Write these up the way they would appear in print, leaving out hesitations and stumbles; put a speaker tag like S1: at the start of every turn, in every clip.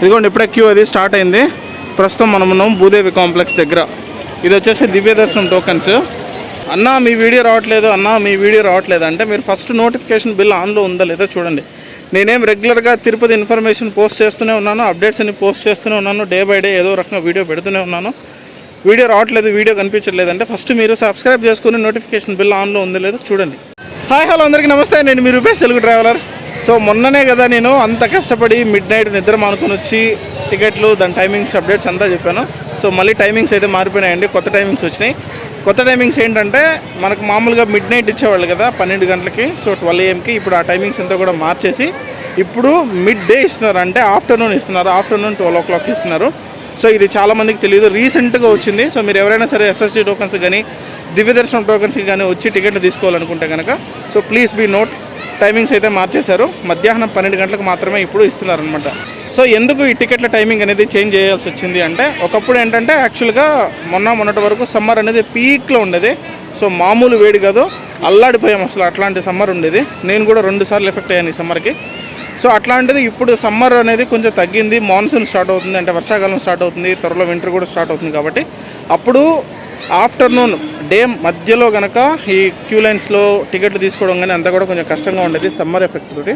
S1: ఇదిగోండి ఇప్పుడే క్యూ అది స్టార్ట్ అయింది. ప్రస్తుతం మనం ఉన్నాం భూదేవి కాంప్లెక్స్ దగ్గర. ఇది వచ్చేసి దివ్య దర్శనం టోకన్స్. అన్నా మీ వీడియో రావట్లేదు, అన్నా మీ వీడియో రావట్లేదు అంటే మీరు ఫస్ట్ నోటిఫికేషన్ బిల్ ఆన్లో ఉందా లేదా చూడండి. నేనేం రెగ్యులర్గా తిరుపతి ఇన్ఫర్మేషన్ పోస్ట్ చేస్తూనే ఉన్నాను, అప్డేట్స్ అన్ని పోస్ట్ చేస్తూనే ఉన్నాను, డే బై డే ఏదో రకంగా వీడియో పెడుతూనే ఉన్నాను. వీడియో రావట్లేదు, వీడియో కనిపించట్లేదు అంటే ఫస్ట్ మీరు సబ్స్క్రైబ్ చేసుకుని నోటిఫికేషన్ బిల్ ఆన్లో ఉందో లేదో చూడండి. హాయ్ హలో అందరికీ నమస్తే, నేను మీ రూపేష్ తెలుగు ట్రావెలర్. సో మొన్ననే కదా నేను అంత కష్టపడి మిడ్ నైట్ నిద్ర మానుకొని వచ్చి టికెట్లు దాని టైమింగ్స్ అప్డేట్స్ అంతా చెప్పాను. సో మళ్ళీ టైమింగ్స్ అయితే మారిపోయినాయండి, కొత్త టైమింగ్స్ వచ్చినాయి. కొత్త టైమింగ్స్ ఏంటంటే మనకు మామూలుగా మిడ్ నైట్ ఇచ్చేవాళ్ళు కదా 12 గంటలకి, సో 12 AM ఇప్పుడు ఆ టైమింగ్స్ అంతా కూడా మార్చేసి ఇప్పుడు మిడ్ డే ఇస్తున్నారు, అంటే ఆఫ్టర్నూన్ ఇస్తున్నారు. ఆఫ్టర్నూన్ 12 o'clock ఇస్తున్నారు. సో ఇది చాలామందికి తెలియదు, రీసెంట్గా వచ్చింది. సో మీరు ఎవరైనా సరే SST టోకన్స్ కానీ దివ్య దర్శనం టోకన్స్కి కానీ వచ్చి టికెట్లు తీసుకోవాలనుకుంటే కనుక so please be note, timings అయితే మార్చేశారు. మధ్యాహ్నం 12 గంటలకు మాత్రమే ఇప్పుడు ఇస్తున్నారు అనమాట. సో ఎందుకు ఈ టికెట్ల టైమింగ్ అనేది చేంజ్ చేయాల్సి వచ్చింది అంటే, ఒకప్పుడు ఏంటంటే యాక్చువల్గా మొన్నటి వరకు సమ్మర్ అనేది పీక్లో ఉండేది. సో మామూలు వేడి కాదు, అల్లాడిపోయాం అసలు, అట్లాంటి సమ్మర్ ఉండేది. నేను కూడా 2 సార్లు ఎఫెక్ట్ అయ్యాను ఈ సమ్మర్కి. సో అట్లాంటిది ఇప్పుడు సమ్మర్ అనేది కొంచెం తగ్గింది, మాన్సూన్ స్టార్ట్ అవుతుంది, అంటే వర్షాకాలం స్టార్ట్ అవుతుంది, త్వరలో వింటర్ కూడా స్టార్ట్ అవుతుంది. కాబట్టి అప్పుడు ఆఫ్టర్నూన్ డే మధ్యలో కనుక ఈ క్యూ లైన్స్లో టికెట్లు తీసుకోవడం కానీ అంతా కూడా కొంచెం కష్టంగా ఉండేది సమ్మర్ ఎఫెక్ట్ తోటి.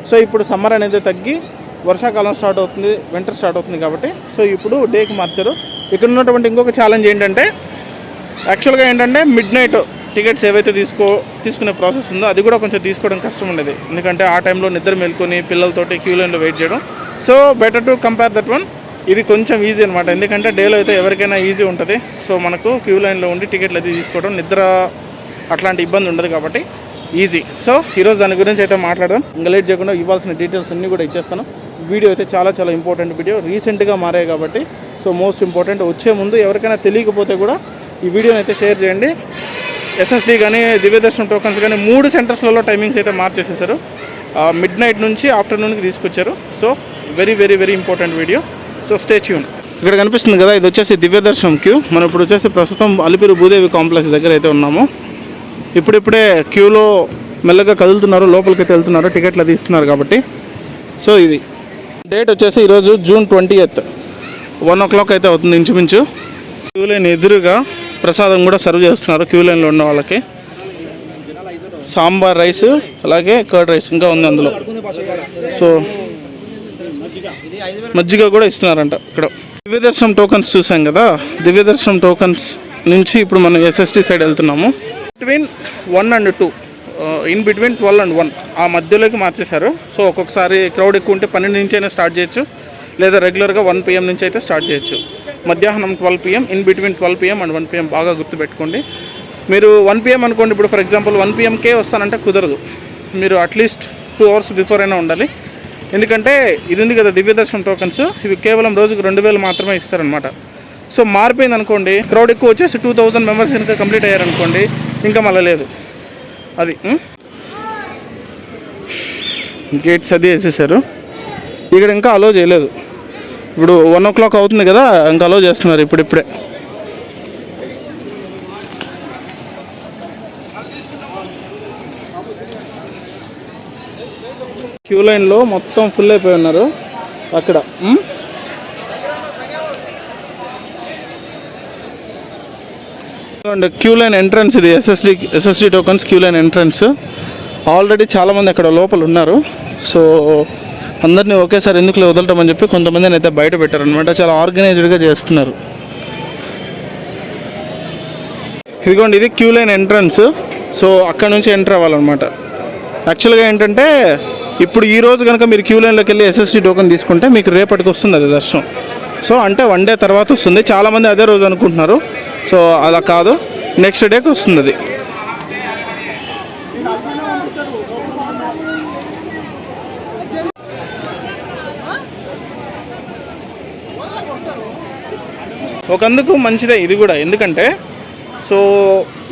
S1: సో ఇప్పుడు సమ్మర్ అనేది తగ్గి వర్షాకాలం స్టార్ట్ అవుతుంది, వింటర్ స్టార్ట్ అవుతుంది కాబట్టి సో ఇప్పుడు డేకి మార్చారు. ఇక్కడ ఉన్నటువంటి ఇంకొక ఛాలెంజ్ ఏంటంటే, యాక్చువల్గా ఏంటంటే మిడ్ నైట్ టికెట్స్ ఏవైతే తీసుకునే ప్రాసెస్ ఉందో అది కూడా కొంచెం తీసుకోవడం కష్టం ఉండేది, ఎందుకంటే ఆ టైంలో నిద్ర మేల్కొని పిల్లలతోటి క్యూ లైన్లో వెయిట్ చేయడం. So better to compare that one. ఇది కొంచెం ఈజీ అనమాట, ఎందుకంటే డేలో అయితే ఎవరికైనా ఈజీ ఉంటుంది. సో మనకు క్యూ లైన్లో ఉండి టికెట్లు అది తీసుకోవడం, నిద్ర అట్లాంటి ఇబ్బంది ఉండదు కాబట్టి ఈజీ. సో ఈరోజు దాని గురించి అయితే మాట్లాడదాం. ఇంకా లేట్ చేయకుండా ఇవ్వాల్సిన డీటెయిల్స్ అన్నీ కూడా ఇచ్చేస్తాను. వీడియో అయితే చాలా చాలా ఇంపార్టెంట్ వీడియో, రీసెంట్గా మారాయి కాబట్టి సో మోస్ట్ ఇంపార్టెంట్. వచ్చే ముందు ఎవరికైనా తెలియకపోతే కూడా ఈ వీడియోని అయితే షేర్ చేయండి. SST కానీ దివ్య దర్శనం టోకన్స్ కానీ 3 సెంటర్స్లలో టైమింగ్స్ అయితే మార్చేసేసారు. మిడ్ నైట్ నుంచి ఆఫ్టర్నూన్కి తీసుకొచ్చారు. So very very very important video. So stay tune. ఇక్కడ కనిపిస్తుంది కదా, ఇది వచ్చేసి దివ్య దర్శనం క్యూ. మనం ఇప్పుడు వచ్చేసి ప్రస్తుతం అలిపిరి భూదేవి కాంప్లెక్స్ దగ్గర అయితే ఉన్నాము. ఇప్పుడిప్పుడే క్యూలో మెల్లగా కదులుతున్నారు, లోపలికైతే వెళ్తున్నారు, టికెట్లు అది ఇస్తున్నారు కాబట్టి. సో ఇది డేట్ వచ్చేసి ఈరోజు June 20th 1 o'clock అయితే అవుతుంది ఇంచుమించు. క్యూ లైన్ ఎదురుగా ప్రసాదం కూడా సర్వ్ చేస్తున్నారు క్యూ లైన్లో ఉన్న వాళ్ళకి. సాంబార్ రైస్ అలాగే కర్డ్ రైస్ ఇంకా ఉంది అందులో. సో మజ్జిగ కూడా ఇస్తున్నారంట ఇక్కడ. దివ్య దర్శనం టోకన్స్ చూసాం కదా, దివ్య దర్శనం టోకన్స్ నుంచి ఇప్పుడు మనం SST సైడ్ వెళ్తున్నాము. Between 1 and 2, in between 12 and 1 ఆ మధ్యలోకి మార్చేశారు. సో ఒక్కొక్కసారి క్రౌడ్ ఎక్కువ ఉంటే 12 నుంచి అయినా స్టార్ట్ చేయొచ్చు, లేదా రెగ్యులర్గా 1 PM నుంచి అయితే స్టార్ట్ చేయొచ్చు. మధ్యాహ్నం 12 PM, in between 12 PM and 1 PM బాగా గుర్తుపెట్టుకోండి. మీరు 1 PM అనుకోండి, ఇప్పుడు ఫర్ ఎగ్జాంపుల్ 1 PMకే వస్తానంటే కుదరదు, మీరు అట్లీస్ట్ 2 hours బిఫోర్ అయినా ఉండాలి. ఎందుకంటే ఇది ఉంది కదా దివ్య దర్శనం టోకన్స్, ఇవి కేవలం రోజుకు 2000 మాత్రమే ఇస్తారనమాట. సో మారిపోయింది అనుకోండి, క్రౌడ్ ఎక్కువ వచ్చేసి 2000 మెంబర్స్ ఇంకా కంప్లీట్ అయ్యారనుకోండి, ఇంకా మళ్ళీ లేదు. అది గేట్స్ అది వేసేసారు. ఇక్కడ ఇంకా అలో చేయలేదు. ఇప్పుడు 1 o'clock అవుతుంది కదా, ఇంకా అలో చేస్తున్నారు ఇప్పుడిప్పుడే. క్యూ లైన్లో మొత్తం ఫుల్ అయిపోయి ఉన్నారు అక్కడ. క్యూ లైన్ ఎంట్రన్స్ ఇది, SST tokens queue line entrance. Already చాలామంది అక్కడ లోపల ఉన్నారు. సో అందరినీ ఒకేసారి ఎందుకు వదలటం అని చెప్పి కొంతమందిని అయితే బయట పెట్టారనమాట. చాలా ఆర్గనైజ్డ్గా చేస్తున్నారు. ఇదిగోండి ఇది క్యూ లైన్ ఎంట్రన్స్. సో అక్కడ నుంచి ఎంటర్ అవ్వాలన్నమాట. యాక్చువల్గా ఏంటంటే ఇప్పుడు ఈ రోజు కనుక మీరు క్యూ లైన్లోకి వెళ్ళి SST టోకెన్ తీసుకుంటే మీకు రేపటికి వస్తుంది అది దర్శనం. సో అంటే 1 day తర్వాత వస్తుంది. చాలామంది అదే రోజు అనుకుంటున్నారు. సో అలా కాదు, నెక్స్ట్ డేకి వస్తుంది అది. ఒకందుకు మంచిదే ఇది కూడా, ఎందుకంటే సో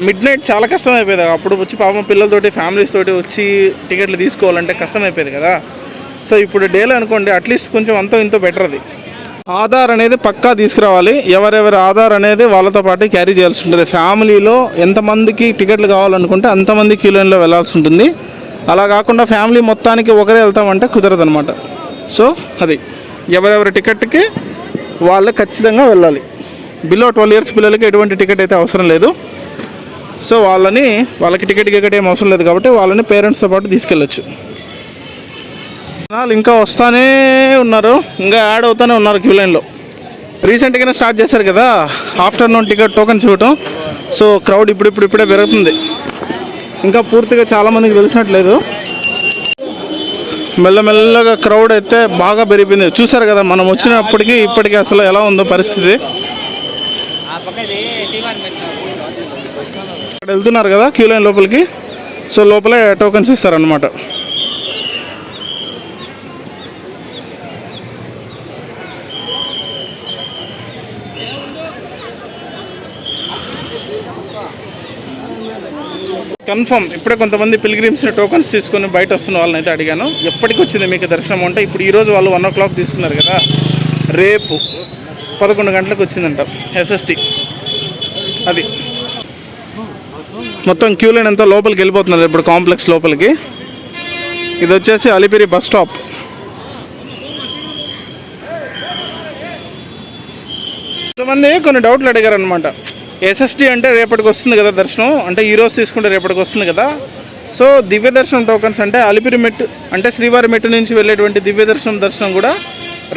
S1: మిడ్ నైట్ చాలా కష్టం అయిపోయేది. అప్పుడు వచ్చి పాపం పిల్లలతోటి ఫ్యామిలీస్ తోటి వచ్చి టికెట్లు తీసుకోవాలంటే కష్టం అయిపోయేది కదా. సో ఇప్పుడు డేలో అనుకోండి అట్లీస్ట్ కొంచెం అంతో ఇంతో బెటర్. అది ఆధార్ అనేది పక్కా తీసుకురావాలి. ఎవరెవరి ఆధార్ అనేది వాళ్ళతో పాటు క్యారీ చేయాల్సి ఉంటుంది. ఫ్యామిలీలో ఎంతమందికి టికెట్లు కావాలనుకుంటే అంతమంది క్యూ లైన్లో వెళ్ళాల్సి ఉంటుంది. అలా కాకుండా ఫ్యామిలీ మొత్తానికి ఒకరే వెళ్తామంటే కుదరదు అనమాట. సో అది ఎవరెవరి టికెట్కి వాళ్ళు ఖచ్చితంగా వెళ్ళాలి. బిలో 12 ఇయర్స్ పిల్లలకి ఎటువంటి టికెట్ అయితే అవసరం లేదు. సో వాళ్ళకి టికెట్ ఏం అవసరం లేదు కాబట్టి వాళ్ళని పేరెంట్స్తో పాటు తీసుకెళ్ళచ్చు. జనాలు ఇంకా వస్తూనే ఉన్నారు, ఇంకా యాడ్ అవుతూనే ఉన్నారు క్యూ లైన్లో. రీసెంట్గానే స్టార్ట్ చేశారు కదా ఆఫ్టర్నూన్ టికెట్ టోకెన్స్ ఇవ్వటం. సో క్రౌడ్ ఇప్పుడే పెరుగుతుంది. ఇంకా పూర్తిగా చాలామందికి తెలిసినట్లేదు. మెల్లమెల్లగా క్రౌడ్ అయితే బాగా పెరిగిపోయింది. చూసారు కదా మనం వచ్చినప్పటికీ ఇప్పటికీ అసలు ఎలా ఉందో పరిస్థితి. ఇక్కడ వెళ్తున్నారు కదా క్యూ లైన్ లోపలికి. సో లోపలే టోకెన్స్ ఇస్తారనమాట. కన్ఫర్మ్ ఇప్పుడే కొంతమంది పిల్గ్రిమ్స్ టోకన్స్ తీసుకొని బయట వస్తున్న వాళ్ళని అయితే అడిగాను, ఎప్పటికి వచ్చింది మీకు దర్శనం అంటే. ఇప్పుడు ఈరోజు వాళ్ళు 1 o'clock తీసుకున్నారు కదా, రేపు 11 గంటలకు వచ్చిందంట ఎస్ఎస్టీ. అది మొత్తం క్యూ లైన్ అంతా లోపలికి వెళ్ళిపోతున్నారు ఇప్పుడు కాంప్లెక్స్ లోపలికి. ఇది వచ్చేసి అలిపిరి బస్ స్టాప్. కొంతమంది కొన్ని డౌట్లు అడిగారు అనమాట. ఎస్ఎస్డి అంటే రేపటికి వస్తుంది కదా దర్శనం, అంటే ఈరోజు తీసుకుంటే రేపటికి వస్తుంది కదా. సో దివ్య దర్శనం టోకన్స్ అంటే అలిపిరి మెట్టు అంటే శ్రీవారి మెట్టు నుంచి వెళ్ళేటువంటి దివ్య దర్శనం కూడా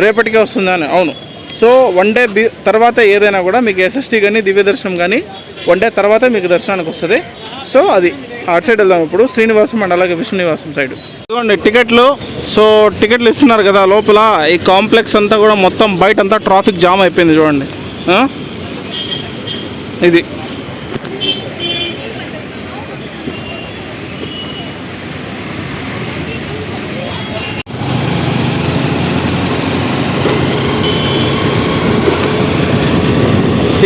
S1: రేపటికే వస్తుంది అని. అవును. సో 1 day తర్వాత ఏదైనా కూడా మీకు ఎస్ఎస్డి కానీ దివ్య దర్శనం కానీ 1 day తర్వాత మీకు దర్శనానికి వస్తుంది. సో అది అటు సైడ్ వెళ్దాం ఇప్పుడు, శ్రీనివాసం అండ్ అలాగే విష్ణునివాసం సైడ్. ఇదిగోండి టికెట్లు. సో టికెట్లు ఇస్తున్నారు కదా లోపల. ఈ కాంప్లెక్స్ అంతా కూడా మొత్తం బయట అంతా ట్రాఫిక్ జామ్ అయిపోయింది చూడండి. ఇది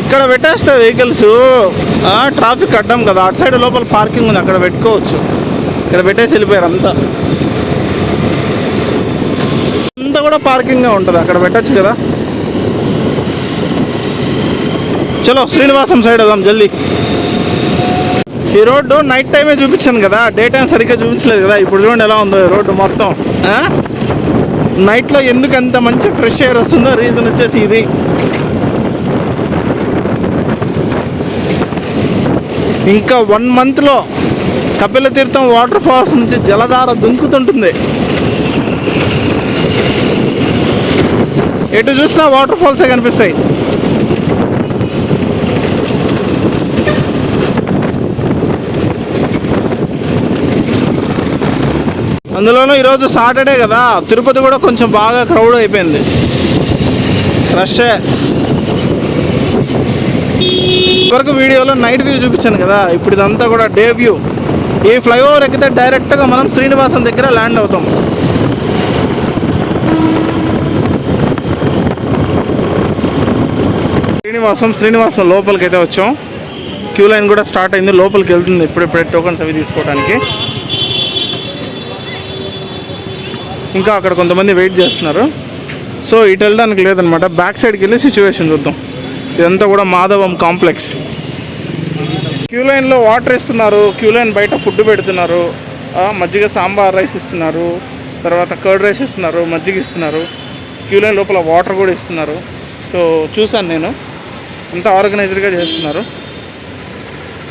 S1: ఇక్కడ పెట్టేస్తే వెహికల్స్ ట్రాఫిక్ అడ్డం కదా. అటు సైడ్ లోపల పార్కింగ్ ఉంది, అక్కడ పెట్టుకోవచ్చు. ఇక్కడ పెట్టేసి వెళ్ళిపోయారు అంతా కూడా పార్కింగ్గా ఉంటుంది, అక్కడ పెట్టచ్చు కదా. చలో శ్రీనివాసం సైడ్ వెళ్దాం జల్దీ. ఈ రోడ్డు నైట్ టైమే చూపించాను కదా, డే టైం సరిగ్గా చూపించలేదు కదా. ఇప్పుడు చూడండి ఎలా ఉందో ఈ రోడ్డు మొత్తం. నైట్లో ఎందుకు అంత మంచి ఫ్రెష్ ఎయిర్ వస్తుందో రీజన్ వచ్చేసి ఇది. ఇంకా 1 monthలో కపిల తీర్థం వాటర్ ఫాల్స్ నుంచి జలధార దుంకుతుంటుంది. ఎటు చూసినా వాటర్ ఫాల్సే కనిపిస్తాయి. అందులోనూ ఈరోజు సాటర్డే కదా, తిరుపతి కూడా కొంచెం బాగా క్రౌడ్ అయిపోయింది, రష్ే. ఇప్పటివరకు వీడియోలో నైట్ వ్యూ చూపించాను కదా, ఇప్పుడు ఇదంతా కూడా డే వ్యూ. ఈ ఫ్లైఓవర్ ఎక్కితే డైరెక్ట్గా మనం శ్రీనివాసం దగ్గర ల్యాండ్ అవుతాం. శ్రీనివాసం లోపలికి అయితే వచ్చాం. క్యూ లైన్ కూడా స్టార్ట్ అయింది, లోపలికి వెళ్తుంది ఇప్పుడే టోకన్స్ అవి తీసుకోవడానికి. ఇంకా అక్కడ కొంతమంది వెయిట్ చేస్తున్నారు. సో ఇటు వెళ్ళడానికి లేదనమాట, బ్యాక్ సైడ్కి వెళ్ళి సిచ్యువేషన్ చూద్దాం. ఇదంతా కూడా మాధవం కాంప్లెక్స్. క్యూ లైన్లో వాటర్ ఇస్తున్నారు, క్యూ లైన్ బయట ఫుడ్ పెడుతున్నారు, మజ్జిగ సాంబార్ రైస్ ఇస్తున్నారు, తర్వాత కర్డ్ రైస్ ఇస్తున్నారు, మజ్జిగ ఇస్తున్నారు. క్యూ లైన్ లోపల వాటర్ కూడా ఇస్తున్నారు. సో చూశాను నేను, అంతా ఆర్గనైజ్డ్గా చేస్తున్నారు.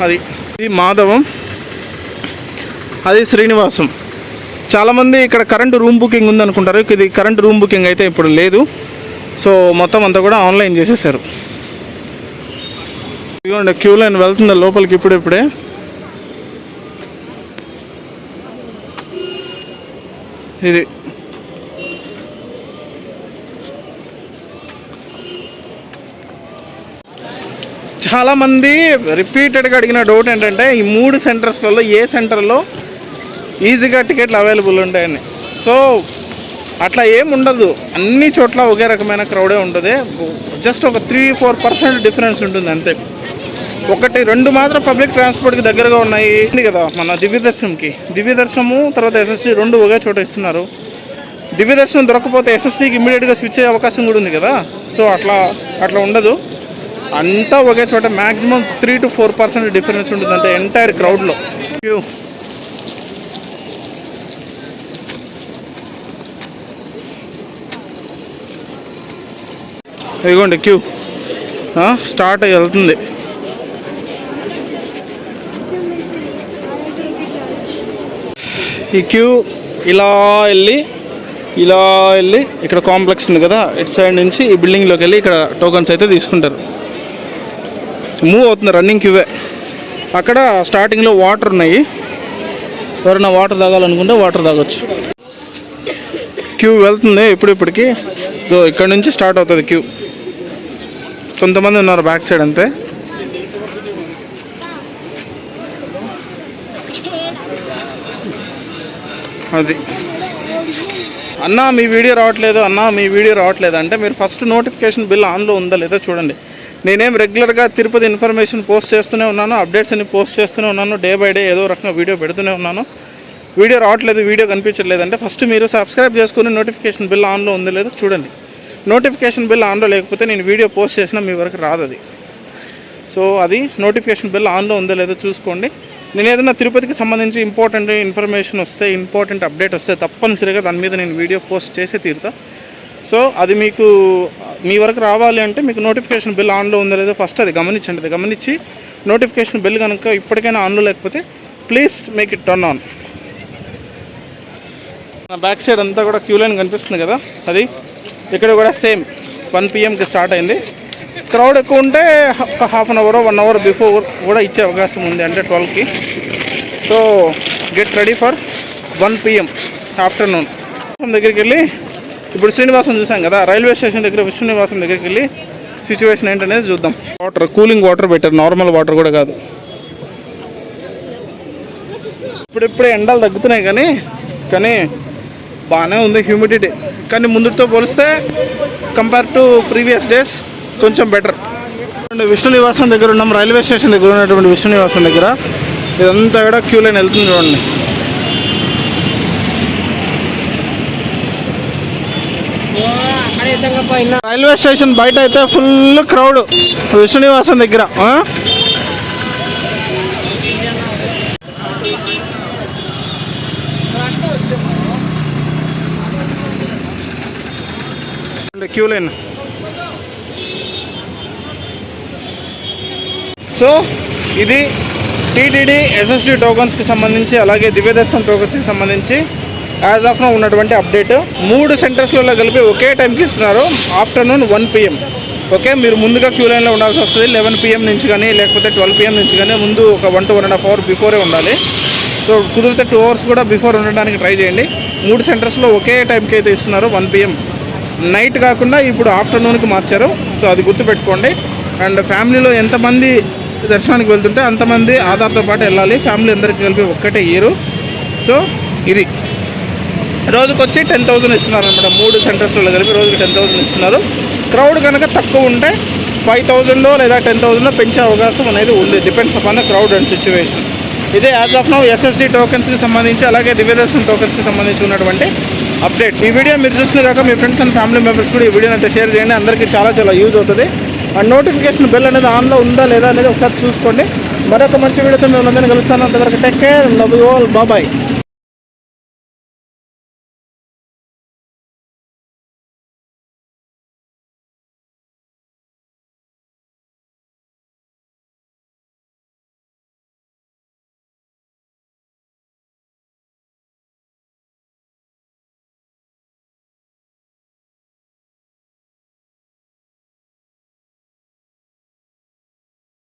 S1: ఇది మాధవం, అది శ్రీనివాసం. చాలామంది ఇక్కడ కరెంటు రూమ్ బుకింగ్ ఉందనుకుంటారు, ఇది కరెంటు రూమ్ బుకింగ్ అయితే ఇప్పుడు లేదు. సో మొత్తం అంతా కూడా ఆన్లైన్ చేసేసారు. ఇదిగోండి క్యూ లైన్ వెళ్తుంది లోపలికి ఇప్పుడే. ఇది చాలామంది రిపీటెడ్గా అడిగిన డౌట్ ఏంటంటే ఈ 3 సెంటర్స్లలో ఏ సెంటర్లో ఈజీగా టికెట్లు అవైలబుల్ ఉంటాయని. సో అట్లా ఏం ఉండదు, అన్ని చోట్ల ఒకే రకమైన క్రౌడే ఉంటుంది. జస్ట్ ఒక 3-4% డిఫరెన్స్ ఉంటుంది అంతే. 1-2 మాత్రం పబ్లిక్ ట్రాన్స్పోర్ట్కి దగ్గరగా ఉన్నాయి కదా మన దివ్య దర్శనము తర్వాత ఎస్ఎస్డి 2 ఒకే చోట ఇస్తున్నారు. దివ్య దర్శనం దొరకకపోతే ఎస్ఎస్డికి ఇమ్మీడియట్గా స్విచ్ అయ్యే అవకాశం కూడా ఉంది కదా. సో అట్లా ఉండదు, అంతా ఒకే చోట. మ్యాక్సిమం 3-4% డిఫరెన్స్ ఉంటుంది అంటే ఎంటైర్ క్రౌడ్లో. ఇదిగోండి క్యూ స్టార్ట్ అయ్యి వెళ్తుంది. ఈ క్యూ ఇలా వెళ్ళి ఇక్కడ కాంప్లెక్స్ ఉంది కదా, ఇటు సైడ్ నుంచి ఈ బిల్డింగ్లోకి వెళ్ళి ఇక్కడ టోకన్స్ అయితే తీసుకుంటారు. మూవ్ అవుతుంది రన్నింగ్ క్యూవే. అక్కడ స్టార్టింగ్లో వాటర్ ఉన్నాయి, ఎవరైనా వాటర్ తాగాలనుకుంటే వాటర్ తాగొచ్చు. క్యూ వెళ్తుంది ఇప్పటికి. ఇక్కడ నుంచి స్టార్ట్ అవుతుంది క్యూ. కొంతమంది ఉన్నారు బ్యాక్ సైడ్ అంతే. అది అన్నా మీ వీడియో రావట్లేదు, అంటే మీరు ఫస్ట్ నోటిఫికేషన్ బిల్ ఆన్లో ఉందా లేదా చూడండి. నేనేం రెగ్యులర్గా తిరుపతి ఇన్ఫర్మేషన్ పోస్ట్ చేస్తూనే ఉన్నాను, అప్డేట్స్ అన్ని పోస్ట్ చేస్తూనే ఉన్నాను, డే బై డే ఏదో రకంగా వీడియో పెడుతూనే ఉన్నాను. వీడియో రావట్లేదు, వీడియో కనిపించట్లేదంటే ఫస్ట్ మీరు సబ్స్క్రైబ్ చేసుకుని నోటిఫికేషన్ బిల్ ఆన్లో ఉందో లేదో చూడండి. నోటిఫికేషన్ బిల్ ఆన్లో లేకపోతే నేను వీడియో పోస్ట్ చేసినా మీ వరకు రాదు అది. సో అది నోటిఫికేషన్ బిల్ ఆన్లో ఉందో లేదో చూసుకోండి. నేను ఏదైనా తిరుపతికి సంబంధించి ఇంపార్టెంట్ ఇన్ఫర్మేషన్ వస్తే, ఇంపార్టెంట్ అప్డేట్ వస్తే తప్పనిసరిగా దాని మీద నేను వీడియో పోస్ట్ చేసే తీరుతా. సో అది మీకు మీ వరకు రావాలి అంటే మీకు నోటిఫికేషన్ బిల్ ఆన్లో ఉందో లేదో ఫస్ట్ అది గమనించండి. గమనించి నోటిఫికేషన్ బిల్ కనుక ఇప్పటికైనా ఆన్లో లేకపోతే please make it turn on. నా బ్యాక్ సైడ్ అంతా కూడా క్యూ లైన్ కనిపిస్తుంది కదా, అది ఇక్కడ కూడా సేమ్ 1 PM స్టార్ట్ అయింది. క్రౌడ్ ఎక్కువ ఉంటే ఒక half an hour 1 hour before కూడా ఇచ్చే అవకాశం ఉంది, అంటే 12కి. So get ready for 1 PM afternoon. దగ్గరికి వెళ్ళి ఇప్పుడు శ్రీనివాసం చూసాం కదా, రైల్వే స్టేషన్ దగ్గర శ్రీనివాసం దగ్గరికి వెళ్ళి సిచ్యువేషన్ ఏంటనేది చూద్దాం. వాటర్, కూలింగ్ వాటర్ పెట్టారు, నార్మల్ వాటర్ కూడా కాదు. ఇప్పుడిప్పుడే ఎండలు తగ్గుతున్నాయి కానీ బాగానే ఉంది హ్యూమిడిటీ. కానీ ముందుతో పోలిస్తే కంపేర్ టు ప్రీవియస్ డేస్ కొంచెం బెటర్. విష్ణు నివాసం దగ్గర ఉన్నాం, రైల్వే స్టేషన్ దగ్గర ఉన్నటువంటి విష్ణు నివాసం దగ్గర. ఇదంతా కూడా క్యూ లైన్ వెళ్తుంది చూడండి. రైల్వే స్టేషన్ బయట అయితే ఫుల్ క్రౌడ్ విష్ణు నివాసం దగ్గర. Queue line. సో ఇది టీటీడీ ఎస్ఎస్డి టోకన్స్కి సంబంధించి, అలాగే దివ్యదర్శనం టోకన్స్కి సంబంధించి యాజ్ ఆఫ్ నౌ ఉన్నటువంటి అప్డేట్. 3 సెంటర్స్లలో కలిపి ఒకే టైంకి ఇస్తున్నారు, ఆఫ్టర్నూన్ 1 PM. ఓకే, మీరు ముందుగా క్యూ లైన్లో ఉండాల్సి వస్తుంది. 11 PM నుంచి కానీ లేకపోతే 12 PM నుంచి కానీ ముందు ఒక 1 to 1.5 hours బిఫోరే ఉండాలి. సో కుదిరితే 2 hours కూడా బిఫోర్ ఉండడానికి ట్రై చేయండి. 3 సెంటర్స్లో ఒకే టైంకి అయితే ఇస్తున్నారు, 1 PM. నైట్ కాకుండా ఇప్పుడు ఆఫ్టర్నూన్కి మార్చారు. సో అది గుర్తుపెట్టుకోండి. అండ్ ఫ్యామిలీలో ఎంతమంది దర్శనానికి వెళ్తుంటే అంతమంది ఆధార్తో పాటు వెళ్ళాలి. ఫ్యామిలీ అందరికీ కలిపి ఒక్కటే ఇయరు. సో ఇది రోజుకి వచ్చి 10,000 ఇస్తున్నారు అనమాట. 3 సెంటర్స్లో కలిపి రోజుకి 10,000 ఇస్తున్నారు. క్రౌడ్ కనుక తక్కువ ఉంటే 5,000 లేదా 10,000 పెంచే అవకాశం అనేది ఉంది. Depends upon the crowd and situation. ఇదే యాజ్ ఆఫ్ నౌ ఎస్ఎస్డి టోకెన్స్కి సంబంధించి, అలాగే దివ్యదర్శనం టోకెన్స్కి సంబంధించి ఉన్నటువంటి అప్డేట్స్. ఈ వీడియో మీరు చూసిన కాక మీ ఫ్రెండ్స్ అండ్ ఫ్యామిలీ మెంబర్స్ కూడా ఈ వీడియోని అయితే షేర్ చేయండి. అందరికీ చాలా యూజ్ అవుతుంది. అండ్ నోటిఫికేషన్ బెల్ అనేది ఆన్లో ఉందా లేదా అనేది ఒకసారి చూసుకోండి. మరొక మంచి వీడియోతో మేము అందరినీ కలుస్తాను. అంతవరకు take care, love you all, bye.